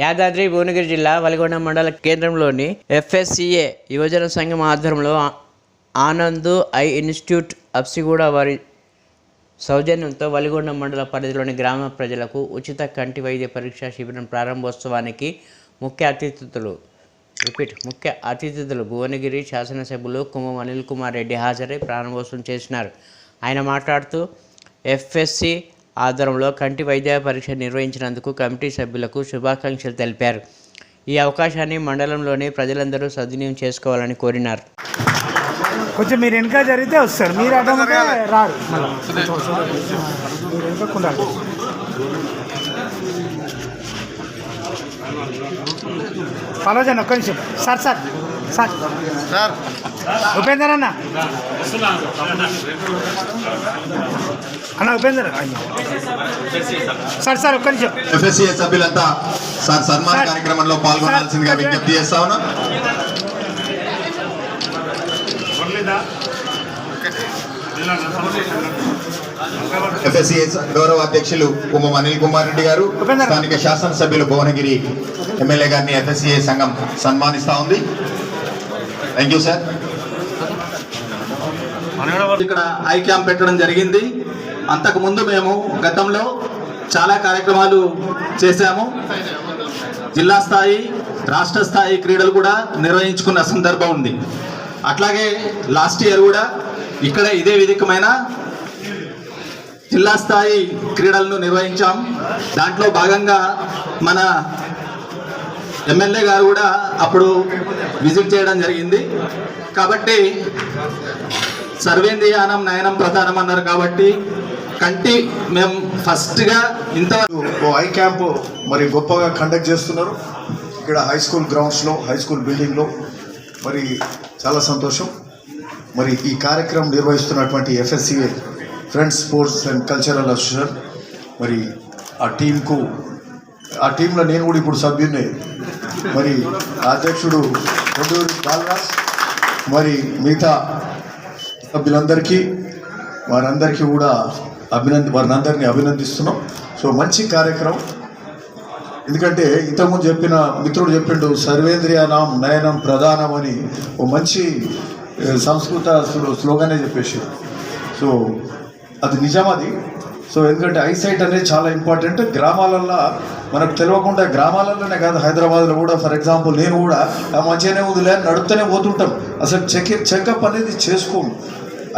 యాదాద్రి భువనగిరి జిల్లా వలిగొండ మండల కేంద్రంలోని FSCA యువజన సంఘం ఆధ్వర్యంలో ఆనంద్ ఐ ఇన్స్టిట్యూట్ అప్సిగూడ వారి సౌజన్యంతో వలిగొండ మండల పరిధిలోని గ్రామ ప్రజలకు ఉచిత కంటి వైద్య పరీక్షా శిబిరం ప్రారంభోత్సవానికి ముఖ్య అతిథులు భువనగిరి శాసనసభ్యులు కుమ్మం అనిల్ కుమార్ రెడ్డి హాజరై ప్రారంభోత్సవం చేసినారు. ఆయన మాట్లాడుతూ FSC ఆధ్వర్యంలో కంటి వైద్య పరీక్ష నిర్వహించినందుకు కమిటీ సభ్యులకు శుభాకాంక్షలు తెలిపారు. ఈ అవకాశాన్ని మండలంలోని ప్రజలందరూ సద్వినియోగం చేసుకోవాలని కోరినారు. కొంచెం మీరు వెనక జరిగితే వస్తారు, మీరు అడ్డమంటే రారు. పలోజన్ ఒక్క నిమిషం. Sir sir sir sir Upender అన్న ఉపేందర్ సార్ సార్ ఒక్క నిమిషం. FSCA సభ్యులంతా సార్ సన్మాన కార్యక్రమంలో పాల్గొనాల్సిందిగా విజ్ఞప్తి చేస్తా ఉన్నా. FSCA గౌరవ అధ్యక్షులు కుమ్మం అనిల్ కుమార్ రెడ్డి గారు, స్థానిక శాసనసభ్యులు భువనగిరి ఎమ్మెల్యే గారిని FSCA సంఘం సన్మానిస్తా ఉంది. Thank you sir. ఇక్కడ ఐ క్యాంప్ పెట్టడం జరిగింది. అంతకు ముందు మేము గతంలో చాలా కార్యక్రమాలు చేశాము. జిల్లా స్థాయి, రాష్ట్ర స్థాయి క్రీడలు కూడా నిర్వహించుకున్న సందర్భం ఉంది. అట్లాగే లాస్ట్ ఇయర్ కూడా ఇక్కడ ఇదే విధికమైన జిల్లా స్థాయి క్రీడలను నిర్వహించాం. దాంట్లో భాగంగా మన ఎమ్మెల్యే గారు కూడా అప్పుడు విజిట్ చేయడం జరిగింది. కాబట్టి సర్వేంద్రియానం నయనం ప్రధానం అన్నారు. కాబట్టి కంటి మేము ఫస్ట్గా ఇంతవరకు ఐ క్యాంపు మరి గొప్పగా కండక్ట్ చేస్తున్నారు ఇక్కడ హై స్కూల్ గ్రౌండ్స్లో, హై స్కూల్ బిల్డింగ్లో. మరి చాలా సంతోషం. మరి ఈ కార్యక్రమం నిర్వహిస్తున్నటువంటి FSCA friends sports and cultural association, మరి ఆ టీంలో నేను కూడా ఇప్పుడు సభ్యున్నే. మరి అధ్యక్షుడు కొండూరి బాలరాజ్, మరి మిగతా సభ్యులందరికీ వారందరికీ కూడా వారిని అభినందిస్తున్నాం. సో మంచి కార్యక్రమం. ఎందుకంటే ఇంతకుముందు చెప్పిన మిత్రుడు చెప్పిండు సర్వేంద్రియానం నయనం ప్రధానం అని ఓ మంచి సంస్కృత స్లోగానే చెప్పేసి. సో అది నిజం అది. సో ఎందుకంటే ఐసైట్ అనేది చాలా ఇంపార్టెంట్. గ్రామాలల్లో మనకు తెలియకుండా, గ్రామాలలోనే కాదు హైదరాబాద్లో కూడా, ఫర్ ఎగ్జాంపుల్ నేను కూడా మంచిగానే ఉందిలే నడుపుతూనే పోతుంటాం. అసలు చెకప్ అనేది చేసుకోము.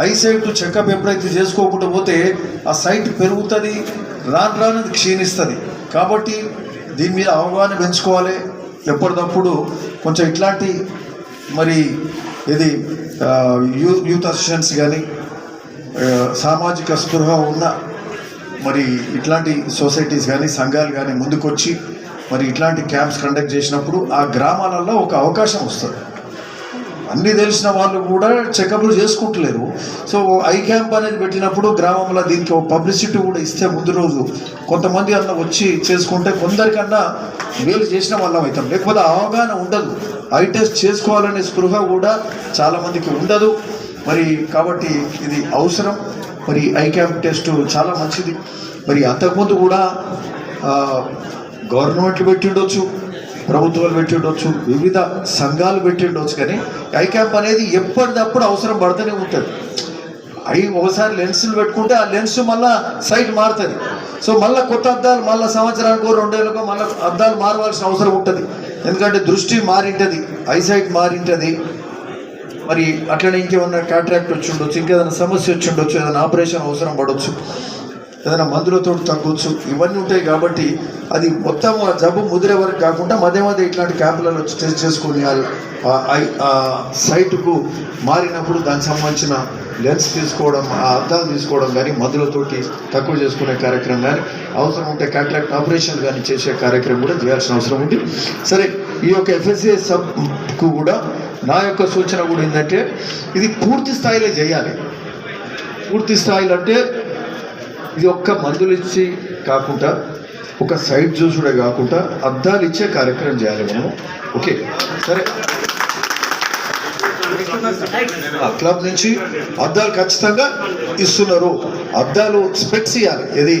ఐసైట్ చెకప్ ఎప్పుడైతే చేసుకోకుండా పోతే ఆ సైట్ పెరుగుతుంది, రాను క్షీణిస్తుంది. కాబట్టి దీని మీద అవగాహన పెంచుకోవాలి. ఎప్పటికప్పుడు కొంచెం ఇట్లాంటి మరి ఇది యూత్ అసోసియేషన్స్ కానీ, సామాజిక స్పృహ ఉన్న మరి ఇట్లాంటి సొసైటీస్ కానీ, సంఘాలు కానీ ముందుకొచ్చి మరి ఇట్లాంటి క్యాంప్స్ కండక్ట్ చేసినప్పుడు ఆ గ్రామాలలో ఒక అవకాశం వస్తుంది. అన్నీ తెలిసిన వాళ్ళు కూడా చెకప్లు చేసుకుంటలేరు. సో ఐ క్యాంప్ అనేది పెట్టినప్పుడు గ్రామంలో దీనికి ఒక పబ్లిసిటీ కూడా ఇస్తే ముందు రోజు కొంతమంది అన్న వచ్చి చేసుకుంటే కొందరికన్నా మేలు చేసిన వాళ్ళం అవుతాం. లేకపోతే అవగాహన ఉండదు. ఐ టెస్ట్ చేసుకోవాలనే స్పృహ కూడా చాలామందికి ఉండదు. మరి కాబట్టి ఇది అవసరం. మరి ఐ క్యాంప్ టెస్ట్ చాలా మంచిది. మరి అంతకుముందు కూడా గవర్నమెంట్లు పెట్టిండొచ్చు, ప్రభుత్వాలు పెట్టిండొచ్చు, వివిధ సంఘాలు పెట్టిండొచ్చు. కానీ ఐ క్యాంప్ అనేది ఎప్పటికప్పుడు అవసరం పడుతూనే ఉంటుంది. ఒకసారి లెన్సులు పెట్టుకుంటే ఆ లెన్స్ మళ్ళీ సైట్ మారుతుంది. సో మళ్ళీ కొత్త అద్దాలు మళ్ళీ సంవత్సరానికో 2 ఏళ్ళకో మళ్ళీ అద్దాలు మారవలసిన అవసరం ఉంటుంది. ఎందుకంటే దృష్టి మారింటుంది, ఐసైట్ మారింటుంది. మరి అట్లనే ఇంకేమన్నా కాంట్రాక్ట్ వచ్చి ఉండొచ్చు, ఇంకేదైనా సమస్య వచ్చి ఉండొచ్చు, ఏదైనా ఆపరేషన్ అవసరం పడవచ్చు, ఏదైనా మందులతో తగ్గొచ్చు. ఇవన్నీ ఉంటాయి. కాబట్టి అది మొత్తం జబ్బు ముదిరే వరకు కాకుండా మధ్య ఇట్లాంటి క్యాంపులలో టెస్ట్ చేసుకుని ఆ సైటుకు మారినప్పుడు దానికి సంబంధించిన లెన్స్ తీసుకోవడం, ఆ అద్దాలు తీసుకోవడం కానీ, మందులతోటి తక్కువ చేసుకునే కార్యక్రమం కానీ, అవసరం ఉంటే కాంట్రాక్ట్ ఆపరేషన్ కానీ చేసే కార్యక్రమం కూడా చేయాల్సిన అవసరం ఉంది. సరే, ఈ యొక్క FSCA సబ్కు కూడా నా యొక్క సూచన కూడా ఏంటంటే ఇది పూర్తి స్థాయిలో చేయాలి. పూర్తి స్థాయిలో అంటే ఇది ఒక్క మందులు ఇచ్చి కాకుండా, ఒక సైట్ చూసుడే కాకుండా అద్దాలు ఇచ్చే కార్యక్రమం చేయాలి మనం. ఓకే, సరే. క్లబ్ నుంచి అద్దాలు ఖచ్చితంగా ఇస్తున్నారు. అద్దాలు స్పెక్స్ ఇవ్వాలి. ఇది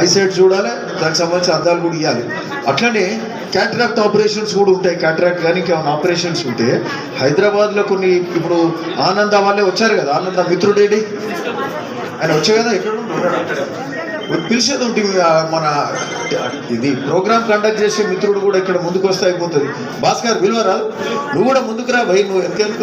ఐసైట్ చూడాలి, దానికి సంబంధించి అద్దాలు కూడా ఇవ్వాలి. అట్లనే క్యాటరాక్ట్ ఆపరేషన్స్ కూడా ఉంటాయి. క్యాటరాక్ట్ కానీ ఇంకేమైనా ఆపరేషన్స్ ఉంటే హైదరాబాద్లో కొన్ని ఇప్పుడు ఆనంద వాళ్ళే వచ్చారు కదా, ఆనంద మిత్రుడేడి ఆయన వచ్చే కదా, ఎక్కడ పిలిచేది ఉంటుంది. మన ఇది ప్రోగ్రామ్ కండక్ట్ చేసే మిత్రుడు కూడా ఇక్కడ ముందుకు వస్తే అయిపోతుంది. భాస్కర్ విలువరా, నువ్వు కూడా ముందుకు రా భయ్, నువ్వు ఎంతెందుకు